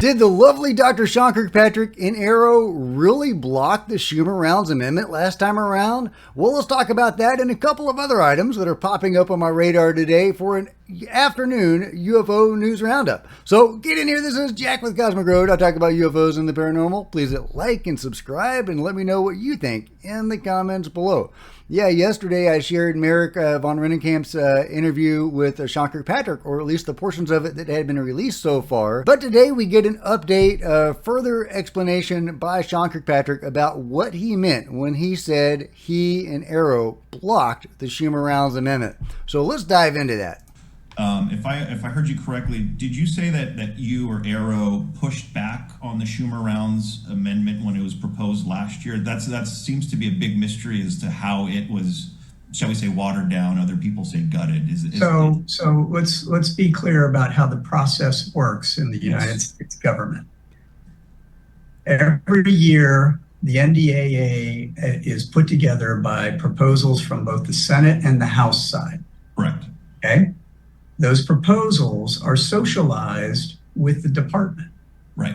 Did the lovely Dr. Sean Kirkpatrick in AARO really block the Schumer Rounds Amendment last time around? Well, let's talk about that and a couple of other items that are popping up on my radar today for an afternoon UFO news roundup. So get in here. This is Jack with Cosmic Road. I talk about UFOs and the paranormal. Please hit like and subscribe and let me know what you think in the comments below. Yeah, yesterday I shared Merrick von Rennenkamp's interview with Sean Kirkpatrick, or at least the portions of it that had been released so far. But today we get an update, further explanation by Sean Kirkpatrick about what he meant when he said he and AARO blocked the Schumer Rounds Amendment. So let's dive into that. If I heard you correctly, did you say that you or AARO pushed back on the Schumer Rounds Amendment when it was proposed last year? That seems to be a big mystery as to how it was, shall we say, watered down. Other people say gutted. So let's be clear about how the process works in the United States government. Every year, the NDAA is put together by proposals from both the Senate and the House side. Correct. Okay. Those proposals are socialized with the department. Right.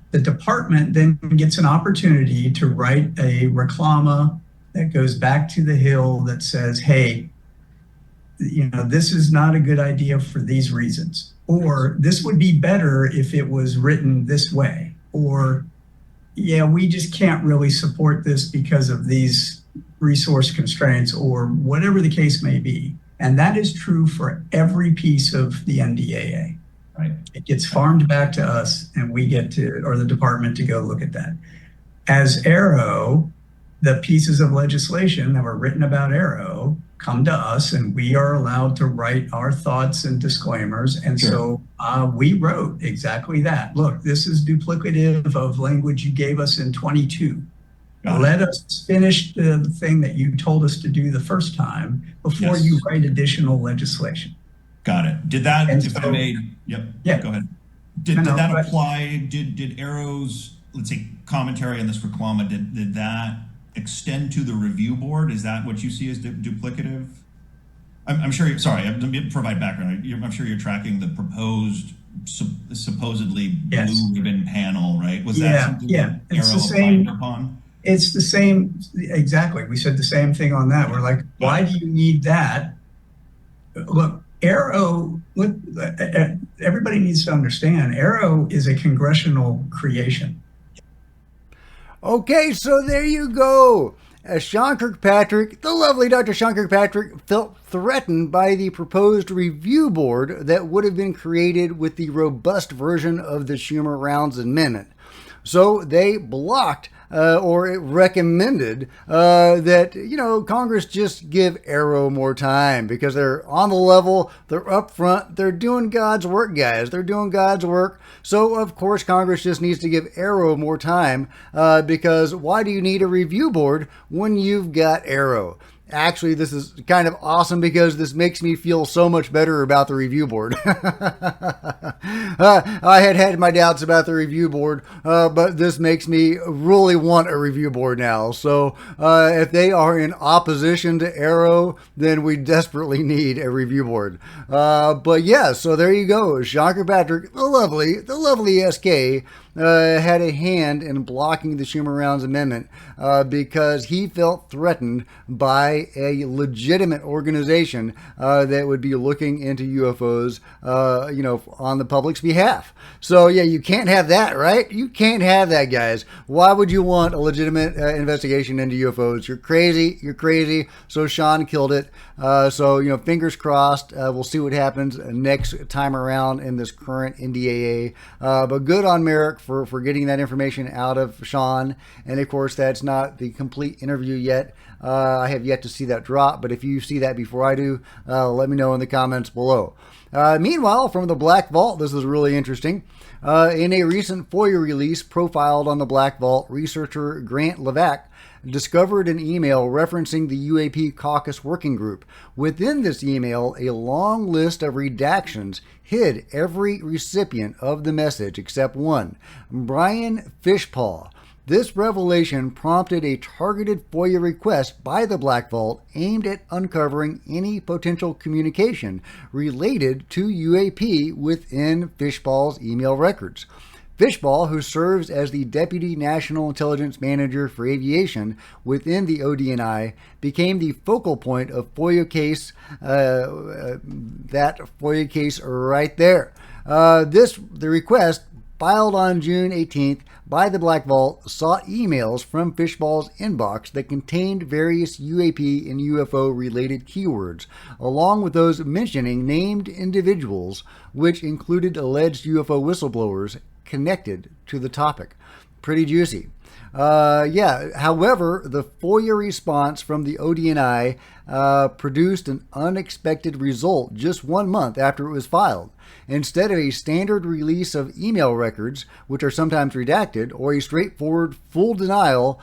The department then gets an opportunity to write a reclama that goes back to the Hill that says, hey, this is not a good idea for these reasons, or this would be better if it was written this way, or yeah, we just can't really support this because of these resource constraints, or whatever the case may be. And that is true for every piece of the NDAA. Right. It gets farmed back to us, and we get to, or the department, to go look at that. As AARO, the pieces of legislation that were written about AARO come to us, and we are allowed to write our thoughts and disclaimers. And so we wrote exactly that. Look, this is duplicative of language you gave us in 22. Let us finish the thing that you told us to do the first time before you write additional legislation. Got it. Did that, I may, yeah, go ahead. Did that apply, did AARO's, let's say, commentary on this reclama, did that extend to the review board? Is that what you see as duplicative? I'm sure, let me provide background. I'm sure you're tracking the proposed supposedly blue ribbon panel, right? Was that something that AARO applied upon? It's the same, exactly. We said the same thing on that. We're like, why do you need that? Look, AARO, everybody needs to understand, AARO is a congressional creation. Okay, so there you go. Sean Kirkpatrick, the lovely Dr. Sean Kirkpatrick, felt threatened by the proposed review board that would have been created with the robust version of the Schumer Rounds Amendment. So they blocked or it recommended that, Congress just give AARO more time because they're on the level, they're up front, they're doing God's work, guys. They're doing God's work. So, of course, Congress just needs to give AARO more time because why do you need a review board when you've got AARO? Actually, this is kind of awesome because this makes me feel so much better about the review board. I had my doubts about the review board, but this makes me really want a review board now. So if they are in opposition to AARO, then we desperately need a review board. But yeah, so there you go. Sean Kirkpatrick, the lovely SK, had a hand in blocking the Schumer Rounds Amendment because he felt threatened by a legitimate organization that would be looking into UFOs, on the public's behalf. So yeah, you can't have that, right? You can't have that, guys. Why would you want a legitimate investigation into UFOs? You're crazy. You're crazy. So Sean killed it. So fingers crossed. We'll see what happens next time around in this current NDAA. But good on Merrick for getting that information out of Sean. And of course, that's not the complete interview yet. I have yet to see that drop, but if you see that before I do, let me know in the comments below. Meanwhile, from the Black Vault, this is really interesting. In a recent FOIA release profiled on the Black Vault, researcher Grant Levac discovered an email referencing the UAP Caucus Working Group. Within this email, a long list of redactions hid every recipient of the message except one, Brian Fishpaw. This revelation prompted a targeted FOIA request by the Black Vault aimed at uncovering any potential communication related to UAP within Fishpaw's email records. Fishbaugh, who serves as the Deputy National Intelligence Manager for Aviation within the ODNI, became the focal point of FOIA case, that FOIA case right there. The request, filed on June 18th by the Black Vault, sought emails from Fishbaugh's inbox that contained various UAP and UFO related keywords, along with those mentioning named individuals, which included alleged UFO whistleblowers connected to the topic. Pretty juicy. However, the FOIA response from the ODNI produced an unexpected result just 1 month after it was filed. Instead of a standard release of email records, which are sometimes redacted, or a straightforward full denial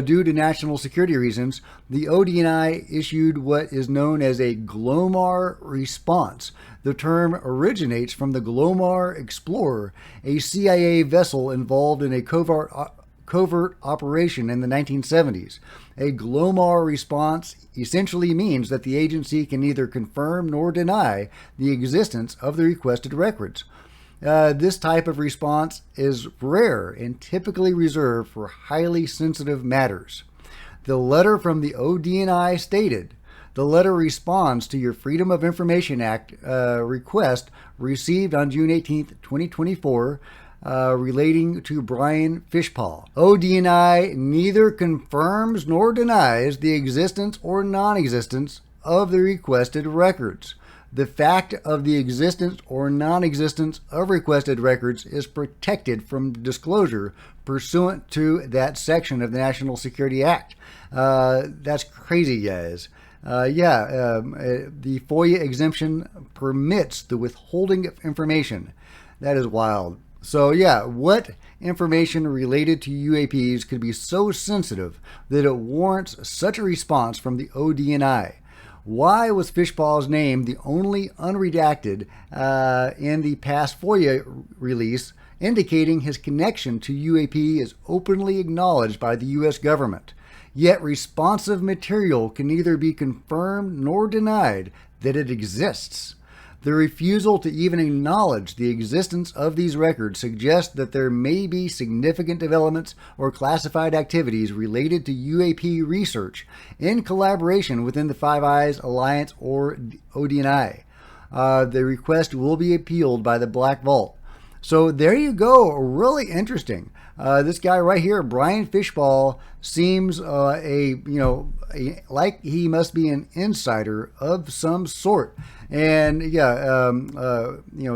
due to national security reasons, the ODNI issued what is known as a Glomar response. The term originates from the Glomar Explorer, a CIA vessel involved in a covert operation in the 1970s. A Glomar response essentially means that the agency can neither confirm nor deny the existence of the requested records. This type of response is rare and typically reserved for highly sensitive matters. The letter from the ODNI stated, "The letter responds to your Freedom of Information Act request received on June 18, 2024, relating to Brian Fishbaugh. ODNI neither confirms nor denies the existence or non-existence of the requested records. The fact of the existence or non-existence of requested records is protected from disclosure pursuant to that section of the National Security Act." That's crazy, guys. The FOIA exemption permits the withholding of information. That is wild. So what information related to UAPs could be so sensitive that it warrants such a response from the ODNI? Why was Fishbaugh's name the only unredacted in the past FOIA release, indicating his connection to UAP is openly acknowledged by the U.S. government? Yet responsive material can neither be confirmed nor denied that it exists. The refusal to even acknowledge the existence of these records suggests that there may be significant developments or classified activities related to UAP research in collaboration within the Five Eyes Alliance or ODNI. The request will be appealed by the Black Vault. So there you go. Really interesting. This guy right here, Brian Fishbaugh, seems like he must be an insider of some sort. And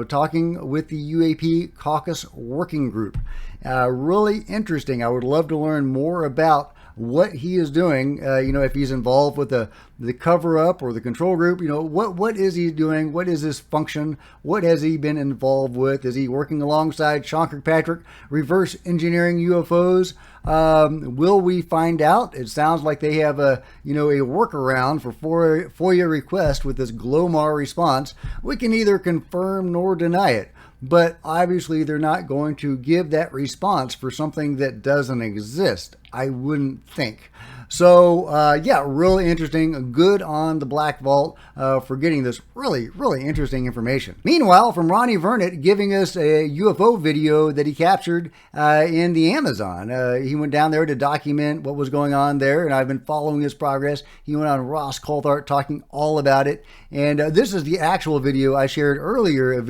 talking with the UAP Caucus Working Group. Really interesting. I would love to learn more about what he is doing, if he's involved with the cover-up or the control group, what is he doing? What is his function? What has he been involved with? Is he working alongside Sean Kirkpatrick, reverse engineering UFOs? Will we find out? It sounds like they have a workaround for FOIA request with this Glomar response. We can neither confirm nor deny it. But obviously they're not going to give that response for something that doesn't exist, I wouldn't think. So, really interesting. Good on the Black Vault for getting this really, really interesting information. Meanwhile, from Rony Vernet giving us a UFO video that he captured in the Amazon. He went down there to document what was going on there, and I've been following his progress. He went on Ross Coulthart talking all about it. And this is the actual video I shared earlier,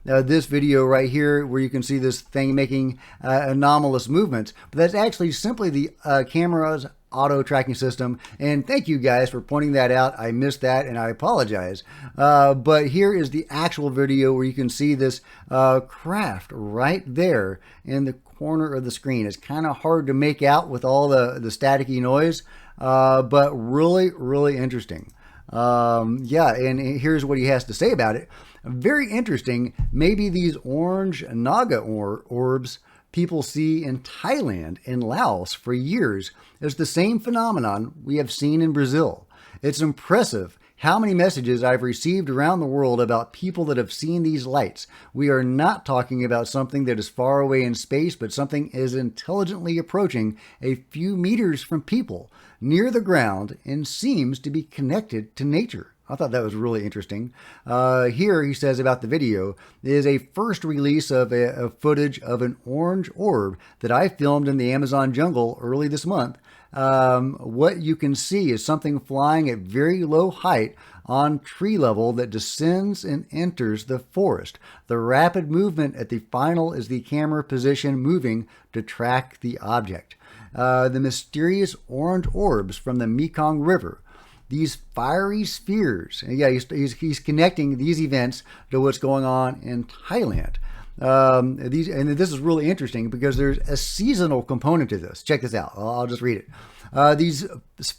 this video right here, where you can see this thing making anomalous movements. But that's actually simply the camera's auto tracking system, and thank you guys for pointing that out. I missed that and I apologize, but here is the actual video where you can see this craft right there in the corner of the screen. It's kind of hard to make out with all the staticky noise, but really, really interesting. And here's what he has to say about it. Very interesting. Maybe these orange Naga orbs people see in Thailand and Laos for years is the same phenomenon we have seen in Brazil. It's impressive how many messages I've received around the world about people that have seen these lights. We are not talking about something that is far away in space, but something is intelligently approaching a few meters from people near the ground and seems to be connected to nature. I thought that was really interesting. Here he says about the video is a first release of a footage of an orange orb that I filmed in the Amazon jungle early this month. What you can see is something flying at very low height on tree level that descends and enters the forest. The rapid movement at the final is the camera position moving to track the object. The mysterious orange orbs from the Mekong River. These fiery spheres. And yeah, he's connecting these events to what's going on in Thailand. And this is really interesting because there's a seasonal component to this. Check this out. I'll just read it. These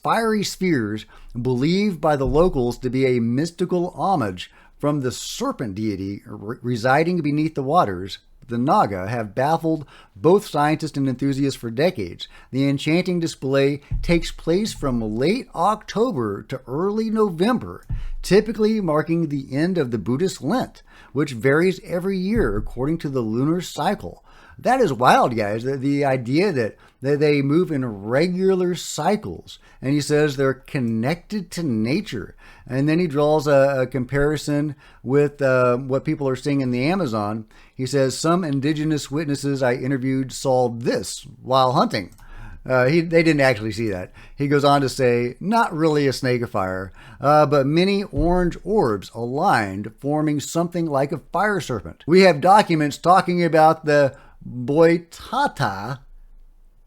fiery spheres, believed by the locals to be a mystical homage from the serpent deity residing beneath the waters, the Naga, have baffled both scientists and enthusiasts for decades. The enchanting display takes place from late October to early November, typically marking the end of the Buddhist Lent, which varies every year according to the lunar cycle. That is wild, guys. The idea that they move in regular cycles. And he says they're connected to nature. And then he draws a comparison with what people are seeing in the Amazon. He says some indigenous witnesses I interviewed saw this while hunting. They didn't actually see that. He goes on to say, not really a snake of fire, but many orange orbs aligned, forming something like a fire serpent. We have documents talking about the Boitata,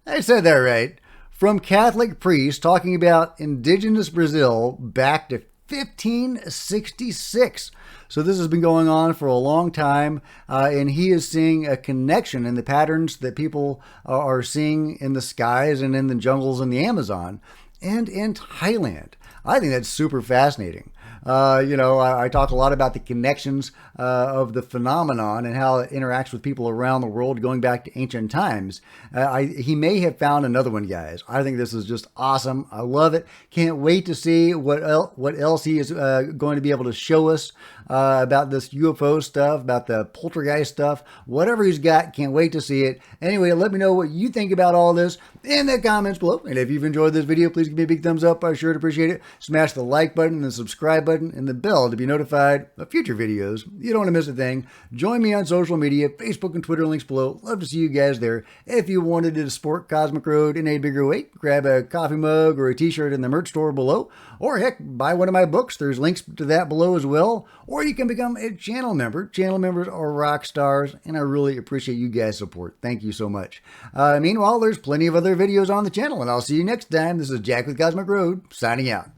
I said that right, from Catholic priests talking about indigenous Brazil back to 1566. So this has been going on for a long time, and he is seeing a connection in the patterns that people are seeing in the skies and in the jungles in the Amazon and in Thailand. I think that's super fascinating. I talk a lot about the connections of the phenomenon and how it interacts with people around the world going back to ancient times. He may have found another one, guys. I think this is just awesome. I love it. Can't wait to see what else he is going to be able to show us about this UFO stuff, about the poltergeist stuff, whatever he's got. Can't wait to see it. Anyway, let me know what you think about all this in the comments below. And if you've enjoyed this video, please give me a big thumbs up. I sure appreciate it. Smash the like button and the subscribe button and the bell to be notified of future videos. You don't want to miss a thing. Join me on social media, Facebook and Twitter, links below. Love to see you guys there. If you wanted to support Cosmic Road in a bigger way, grab a coffee mug or a t-shirt in the merch store below, or heck, buy one of my books. There's links to that below as well. Or you can become a channel member. Channel members are rock stars, and I really appreciate you guys' support. Thank you so much. Meanwhile, there's plenty of other videos on the channel, and I'll see you next time. This is Jack with Cosmic Road, signing out.